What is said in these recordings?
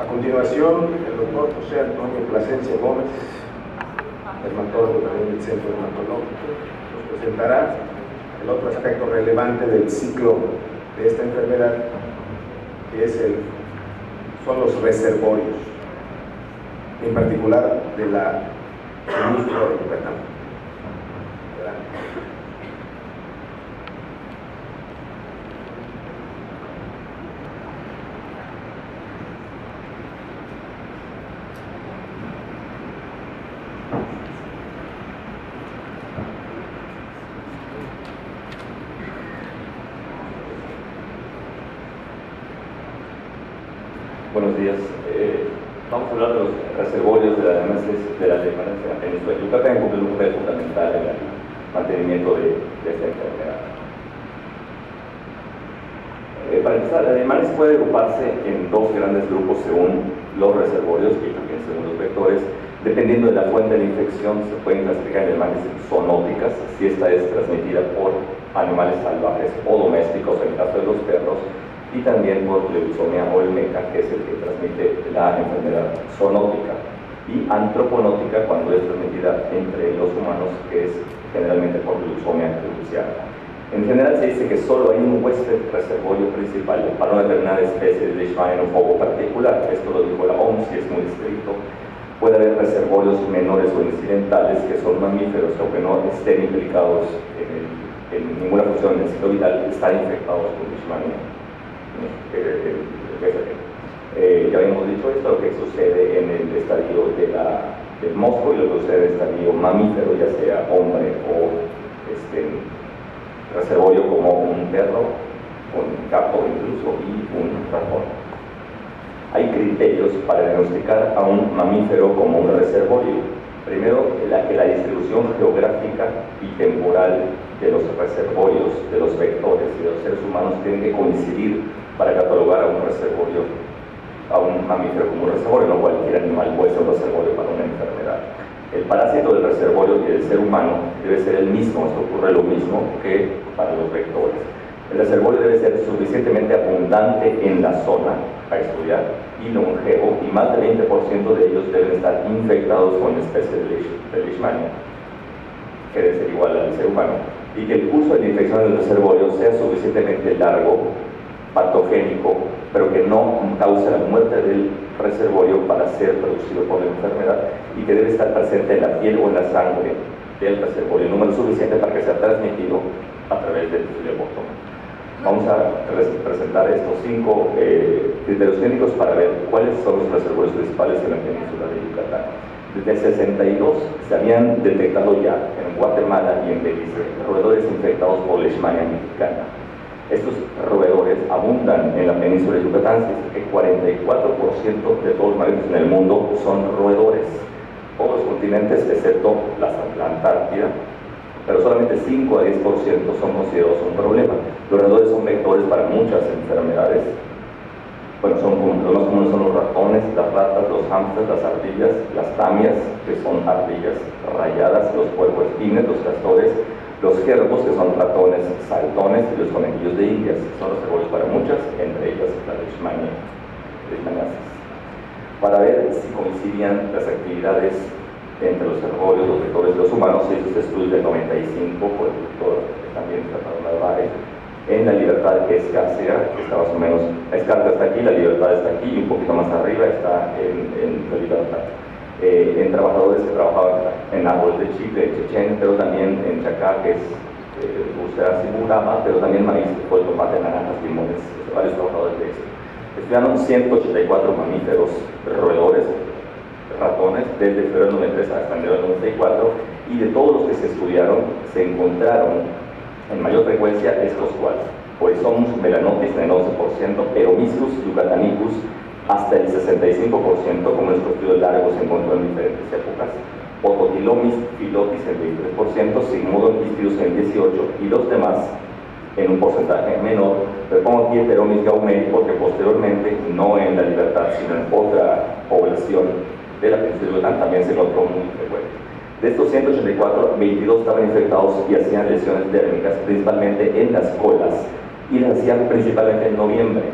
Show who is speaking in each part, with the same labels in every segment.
Speaker 1: A continuación, el doctor José Antonio Plasencia Gómez, dermatólogo también del Centro Dermatológico, nos presentará el otro aspecto relevante del ciclo de esta enfermedad, que son los reservorios, en particular de la península de Yucatán.
Speaker 2: Buenos días. Vamos a hablar de los reservorios de la demencia en la península de Yucatán, porque es un papel fundamental en el mantenimiento de esta enfermedad. Para empezar, la demencia puede agruparse en dos grandes grupos según los reservorios y también según los vectores. Dependiendo de la fuente de la infección, se pueden clasificar en demencias zoonóticas, si esta es transmitida por animales salvajes o domésticos, en el caso de los perros, y también por leucemia olmeca, que es el que transmite la enfermedad zoonótica, y antroponótica, cuando es transmitida entre los humanos, que es generalmente por leucemia cruciana. En general se dice que solo hay un huésped reservorio principal para una determinada especie de Leishmania en un foco particular. Esto lo dijo la OMS y es muy estricto. Puede haber reservorios menores o incidentales que son mamíferos, aunque no estén implicados en ninguna función del ciclo vital, están infectados por Leishmania. Ya habíamos dicho esto, lo que sucede en el estadio del monstruo y lo que sucede en el estadio mamífero, ya sea hombre o reservorio como un perro, un gato incluso y un ratón. Hay criterios para diagnosticar a un mamífero como un reservorio. Primero, que la distribución geográfica y temporal de los reservorios, de los vectores y de los seres humanos tienen que coincidir para catalogar a un reservorio, a un mamífero como un reservorio. No cualquier animal puede ser un reservorio para una enfermedad. El parásito del reservorio y del ser humano debe ser el mismo. Esto ocurre lo mismo que para los vectores. El reservorio debe ser suficientemente abundante en la zona a estudiar y longevo, y más del 20% de ellos deben estar infectados con especie de Leishmania, que debe ser igual al ser humano, y que el curso de la infección del reservorio sea suficientemente largo, patogénico, pero que no cause la muerte del reservorio para ser producido por la enfermedad, y que debe estar presente en la piel o en la sangre del reservorio, el número suficiente para que sea transmitido a través del flebótomo. Vamos a presentar estos 5 criterios clínicos para ver cuáles son los reservorios principales en la península de Yucatán. Desde el 62 se habían detectado ya en Guatemala y en Belice roedores infectados por Leishmania mexicana. Estos roedores abundan en la península de Yucatán. Se dice que 44% de todos los mamíferos en el mundo son roedores. Todos los continentes excepto la Antártida, pero solamente 5 a 10% son considerados un problema. Los roedores son vectores para muchas enfermedades. Bueno, los más comunes son los ratones, las ratas, los hámsters, las ardillas, las tamias, que son ardillas rayadas, los puercoespines, los castores, los ciervos, que son ratones saltones, y los conejillos de Indias, que son reservorios para muchas, entre ellas la leishmaniasis. Para ver si coincidían las actividades entre los reservorios, los vectores y los humanos, se hizo este estudio del 95 por el doctor también Fernando Narváez, en La Libertad, que es Escárcega, que está más o menos, Escárcega está aquí, La Libertad está aquí, y un poquito más arriba está en La Libertad. En trabajadores que trabajaban en árboles de Chile, Chechen, pero también en Chacá, que es Úlceras y Burama, pero también maíz, que fue tomate, naranjas, limones, varios trabajadores de eso. Estudiaron 184 mamíferos roedores, ratones, desde febrero del 93 hasta enero del 94, y de todos los que se estudiaron, se encontraron en mayor frecuencia estos cuales: Poisomus melanotis en el 11%, Peromyscus yucatanicus hasta el 65%, como en estos estudios largos se encontró en diferentes épocas, Ototilomis filotis en el 23%, Sigmodon histius en el 18%, y los demás en un porcentaje menor. Pero pongo aquí Heteromis gaumeri porque posteriormente, no en La Libertad, sino en otra población de la península de Yucatán, también se encontró muy frecuente. De estos 184, 22 estaban infectados y hacían lesiones dérmicas, principalmente en las colas, y las hacían principalmente en noviembre.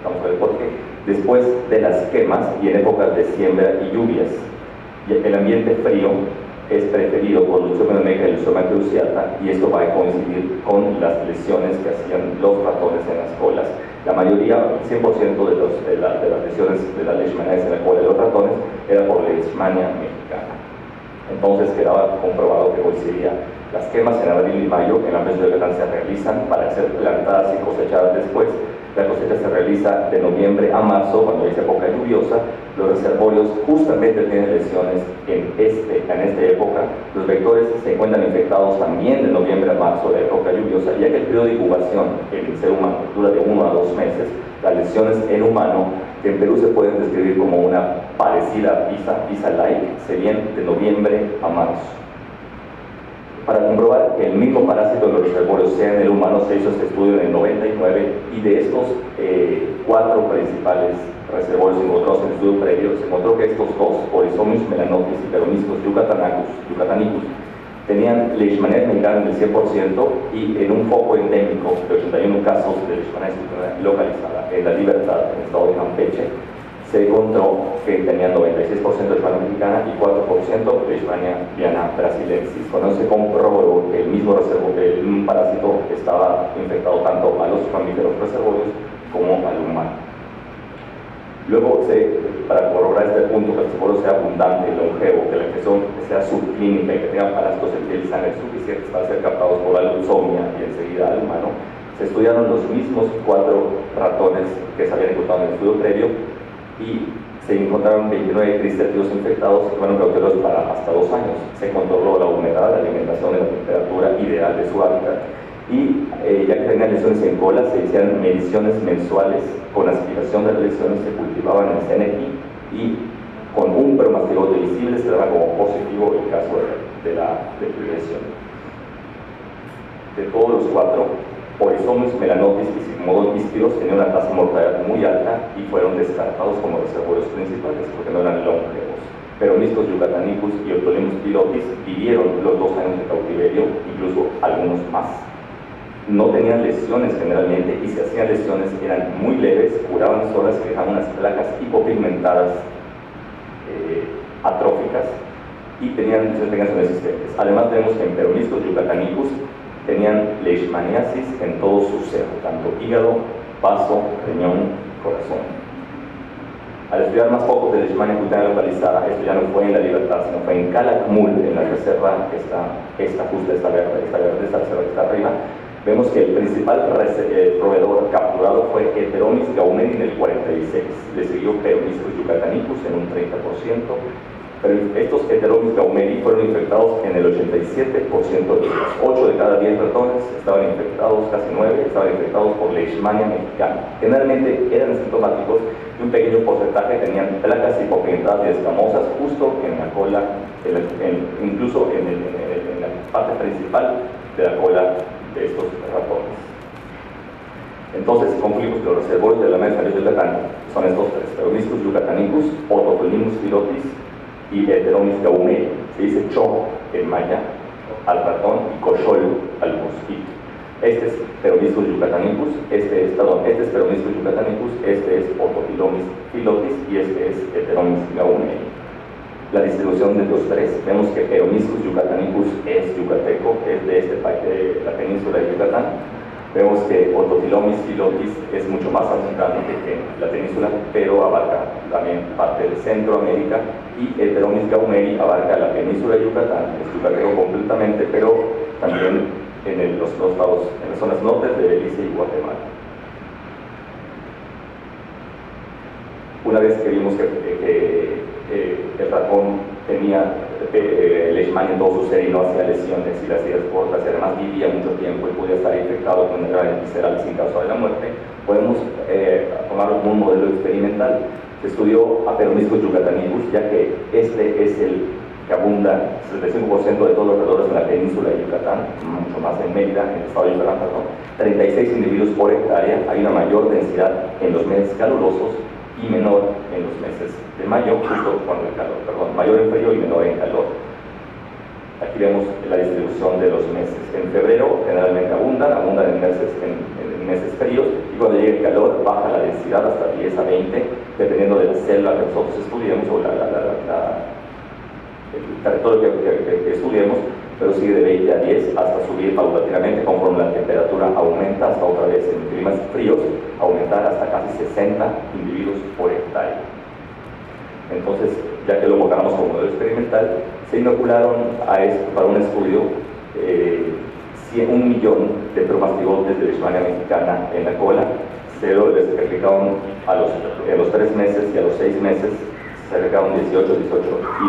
Speaker 2: Vamos a ver por qué. Después de las quemas y en épocas de siembra y lluvias, el ambiente frío es preferido por Luciopenia meca y Luciopenia cruciata, y esto va a coincidir con las lesiones que hacían los ratones en las colas. La mayoría, 100% de las lesiones de las leishmaniasis en la cola de los ratones era por Leishmania mexicana. Entonces quedaba comprobado que coincidía. Las quemas en abril y mayo en la península de Yucatán se realizan para ser plantadas y cosechadas después. La cosecha se realiza de noviembre a marzo, cuando es época lluviosa. Los reservorios justamente tienen lesiones en esta época. Los vectores se encuentran infectados también de noviembre a marzo, de época lluviosa, ya que el periodo de incubación en el ser humano dura de 1 a 2 meses. Las lesiones en humano, que en Perú se pueden describir como una parecida PISA-like, serían de noviembre a marzo. Para comprobar que el mismo parásito de los reservorios sea en el humano, se hizo este estudio en el 99, y de estos 4 principales reservorios encontrados en el estudio previo, se encontró que estos 2, Oryzomyus melanotis y Peroniscus yucatanicus, tenían Leishmaniasis mexicana del 100%, y en un foco endémico de 81 casos de Leishmaniasis localizada en La Libertad, en el estado de Campeche, se encontró que tenían 96% de Leishmania mexicana y 4% de Leishmania viana brasilensis. Con eso se comprobó que el mismo parásito estaba infectado tanto a los mamíferos reservorios como al humano. Luego, para corroborar este punto, que el reservorio sea abundante y longevo, que la infección sea subclínica y que tenga parásitos en piel y sangre suficientes para ser captados por la leucemia y enseguida al humano, se estudiaron los mismos 4 ratones que se habían encontrado en el estudio previo, y se encontraron 29 cristalinos infectados que fueron cautelados para hasta 2 años. Se controló la humedad, la alimentación y la temperatura ideal de su hábitat, y ya que tenían lesiones en cola, se hicieron mediciones mensuales. Con aspiración de las lesiones se cultivaban en CNI, y con un peromastigote visible se daba como positivo el caso de la lesión. De todos los 4, Oryzomyus melanotis y Sigmodon ispiros tenían una tasa de mortalidad muy alta y fueron descartados como reservorios principales porque no eran longevos. Peroniscus yucatanicus y Oryzomyus pilotis vivieron los 2 años de cautiverio, incluso algunos más. No tenían lesiones generalmente, y si hacían lesiones eran muy leves, curaban solas, que dejaban unas placas hipopigmentadas atróficas, y tenían lesiones resistentes. Además, vemos que en Peroniscus yucatanicus tenían leishmaniasis en todo su ser, tanto hígado, vaso, riñón, corazón. Al estudiar más focos de leishmania cutánea localizada, esto ya no fue en La Libertad, sino fue en Calakmul, en la reserva que está, esta reserva que está arriba. Vemos que el principal proveedor capturado fue Heteronis gaumeri en el 46, le siguió Peroniscus yucatanicus en un 30%, pero estos Heteronis gaumeri fueron infectados en el 87% de ellos. 8 de cada 10 ratones estaban infectados, casi 9 estaban infectados por Leishmania mexicana. Generalmente eran asintomáticos, y un pequeño porcentaje tenían placas hipopigmentadas y escamosas justo en la cola, incluso en la parte principal de la cola de estos ratones. Entonces, concluimos que los reservorios de la mesa de Yucatán son estos 3: Peroniscus yucatanicus, Otocolinus pilotis y Heteronis gaumeri. Se dice cho en maya al ratón y cochol al mosquito. Este es Peroniscus yucatanicus, este es Peroniscus yucatanicus, este es Otocolinus pilotis y este es Heteronis gaumeri. La distribución de los 3, vemos que Peroniscus yucatanicus es yucateco, es de este país, de la península de Yucatán. Vemos que Otocolinus pilotis es mucho más abundante que la península, pero abarca también parte de Centroamérica, y Heteronis gaumeri abarca la península de Yucatán, es yucateco completamente, pero también en los 2 estados, en las zonas norte de Belice y Guatemala. Una vez que vimos que el ratón tenía leishmania en todo su ser y no hacía lesiones y las hacía cortas, y además vivía mucho tiempo y podía estar infectado con enfermedades viscerales sin causa de la muerte, podemos tomarlo como un modelo experimental. Se estudió a Peroniscus yucatanicus, ya que este es el que abunda 75% de todos los roedores en la península de Yucatán, mucho más en Mérida, en el estado de Yucatán, 36 individuos por hectárea. Hay una mayor densidad en los meses calurosos y menor en los meses de mayo, justo cuando el calor, mayor en frío y menor en calor. Aquí vemos la distribución de los meses. En febrero generalmente abundan en meses fríos, y cuando llega el calor baja la densidad hasta 10 a 20, dependiendo de la célula que nosotros estudiemos o el territorio que estudiemos, pero sigue de 20 a 10 hasta subir paulatinamente conforme la temperatura aumenta, hasta otra vez en climas fríos aumentar hasta casi 60 individuos por hectárea. Entonces, ya que lo comparamos como modelo experimental, se inocularon para un estudio 1 millón de promastigotes de leishmania mexicana en la cola. Se les aplicaron en los 3 meses y a los 6 meses se aplicaron 18 y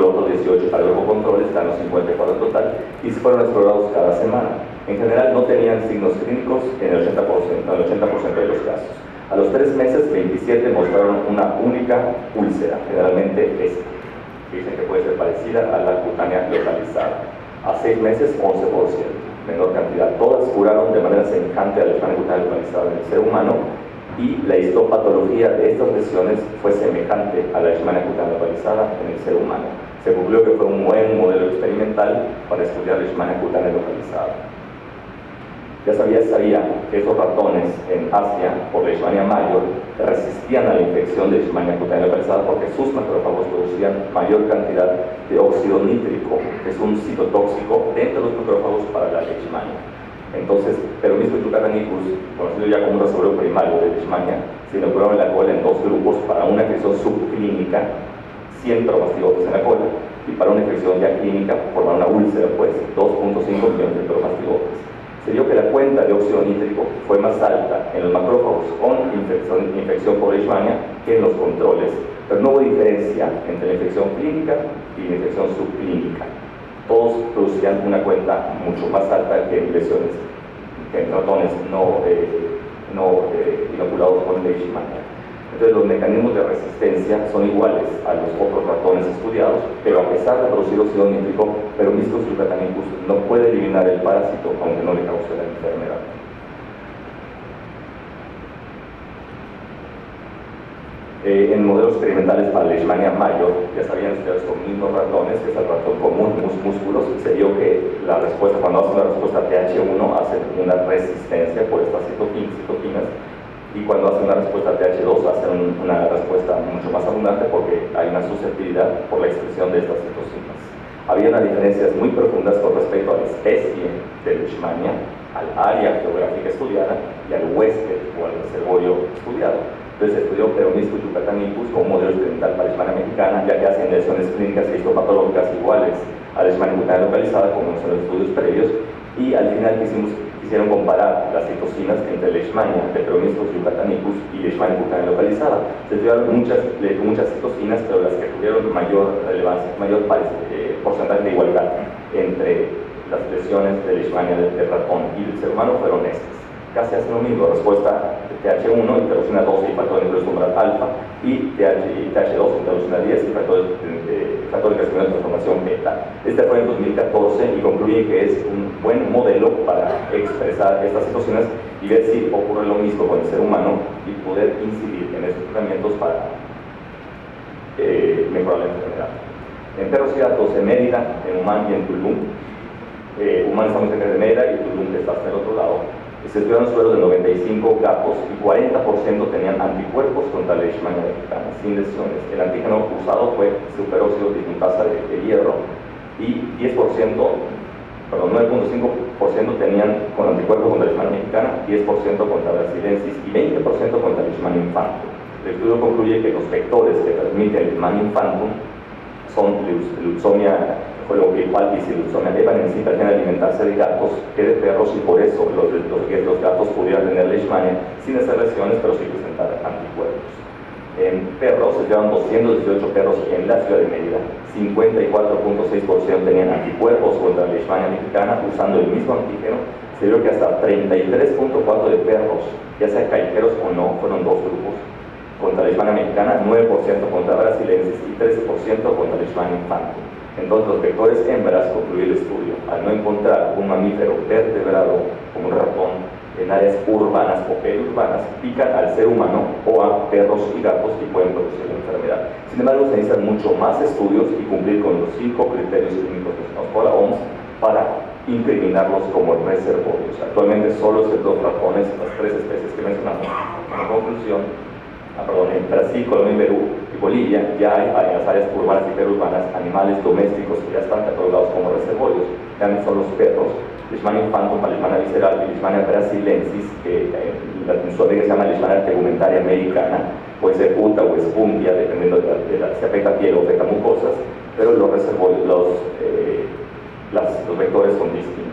Speaker 2: otros 18 para el grupo control, están los 54 en total, y se fueron explorados cada semana. En general no tenían signos clínicos en el 80% de los casos. A los 3 meses, 27 mostraron una única úlcera, generalmente esta, que dicen que puede ser parecida a la cutánea localizada. A 6 meses, 11%, menor cantidad. Todas curaron de manera semejante a la leishmania cutánea localizada en el ser humano, y la histopatología de estas lesiones fue semejante a la leishmania cutánea localizada en el ser humano. Se concluyó que fue un buen modelo experimental para estudiar la leishmania cutánea localizada. Ya sabía que estos ratones en Asia, por la leishmania mayor, resistían a la infección de leishmania cutánea localizada porque sus macrófagos producían mayor cantidad de óxido nítrico, que es un citotóxico dentro de los macrófagos para la leishmania. Entonces, Peromyscus yucatanicus, conocido ya como un reservorio primario de leishmania, se inocularon en la cola en 2 grupos para una infección subclínica, 100 promastigotes en la cola, y para una infección ya clínica, formar una úlcera, pues 2.5 millones de promastigotes. Se dio que la cuenta de óxido nítrico fue más alta en los macrófagos con infección por leishmania que en los controles, pero no hubo diferencia entre la infección clínica y la infección subclínica. Todos producían una cuenta mucho más alta que en lesiones, que en ratones no inoculados con leishmania. Entonces los mecanismos de resistencia son iguales a los otros ratones estudiados, pero a pesar de producir óxido nítrico, Peromyscus yucatanicus no puede eliminar el parásito aunque no le cause la enfermedad. En modelos experimentales para leishmania mayor, ya sabían ustedes con mismos ratones, que es el ratón común, músculos, se vio que la respuesta, cuando hace una respuesta TH1, hace una resistencia por estas citoquinas, y cuando hace una respuesta TH2 hace una respuesta mucho más abundante porque hay una susceptibilidad por la expresión de estas citocinas. Había unas diferencias muy profundas con respecto a la especie de leishmania, al área geográfica estudiada y al huésped o al reservorio estudiado. Entonces se estudió Peromyscus yucatanicus como modelo experimental para leishmania mexicana, ya que hacen lesiones clínicas e histopatológicas iguales a la leishmania cutánea localizada como en los estudios previos, y al final quisieron comparar las citocinas entre leishmania de Peromyscus yucatanicus y leishmania cutánea localizada. Se estudiaron muchas citocinas, pero las que tuvieron mayor relevancia, mayor porcentaje de igualdad entre las lesiones de leishmania del ratón y del ser humano fueron estas. Casi hacen lo mismo, respuesta de TH1, interleucina 12 y factor de tumoral alfa, y TH2, interleucina 10 y factor de crecimiento de transformación beta. Este fue en 2014 y concluye que es un buen modelo para expresar estas citocinas y ver si ocurre lo mismo con el ser humano y poder incidir en estos tratamientos para mejorar la enfermedad. En perros y gatos en Mérida, en Humán y en Tulum, Humán está muy cerca de Mérida y Tulum está hasta el otro lado. Se estudiaron suelos de 95 gatos y 40% tenían anticuerpos contra la leishmania mexicana, sin lesiones. El antígeno usado fue superóxido dismutasa de hierro y 9.5% tenían con anticuerpos contra la leishmania mexicana, 10% contra brasilensis y 20% contra la leishmania infantum. El estudio concluye que los vectores que transmiten el leishmania infantum son leucemia coloquial y leucemia evanescente, pretenden alimentarse de gatos que de perros, y por eso los gatos pudieran tener leishmania sin hacer lesiones, pero sí presentar anticuerpos. En perros, se llevan 218 perros en la ciudad de Mérida, 54.6% tenían anticuerpos contra la leishmania mexicana usando el mismo antígeno. Se vio que hasta 33.4% de perros, ya sea callejeros o no, fueron 2 grupos contra la leishmania mexicana, 9% contra brasilensis y 13% contra la leishmania infantil. Entonces los vectores hembras, concluye el estudio, al no encontrar un mamífero vertebrado como un ratón en áreas urbanas o periurbanas, pican al ser humano o a perros y gatos y pueden producir la enfermedad. Sin embargo, se necesitan mucho más estudios y cumplir con los 5 criterios clínicos mencionados por la OMS para incriminarlos como reservorios. Actualmente solo estos 2 rapones, las 3 especies que mencionamos. En conclusión, en Brasil, Colombia, Perú y Bolivia ya hay en las áreas urbanas y perurbanas animales domésticos que ya están catalogados como reservorios. También son los perros, Leishmania infantum, Leishmania visceral y Leishmania brasilensis, que en Sudamérica se llama Leishmania tegumentaria americana, puede ser uta o espumpia, dependiendo de si afecta piel o afecta mucosas, pero los reservorios, los vectores son distintos.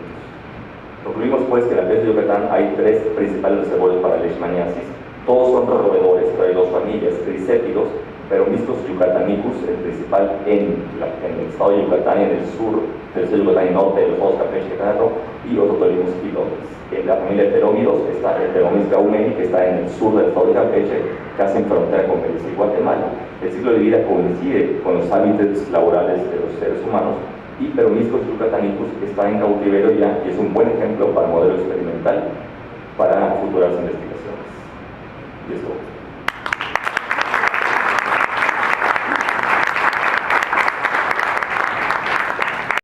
Speaker 2: Concluimos pues que en la peste de Yucatán hay 3 principales reservorios para leishmaniasis. Todos son roedores, pero hay 2 familias, tricétidos, pero mistos yucatanicus, el principal en el estado de Yucatán y en el sur del estado de Yucatán y norte de los estados Campeche y Quintana Roo, y Ototolimos filotes. En la familia Heterómidos está el Heteromis gaumeni, que está en el sur del estado de Campeche, casi en frontera con Belice y Guatemala. El ciclo de vida coincide con los hábitats laborales de los seres humanos, y Peromyscus yucatanicus está en cautiverio ya y es un buen ejemplo para modelo experimental para futuras investigaciones. Y esto.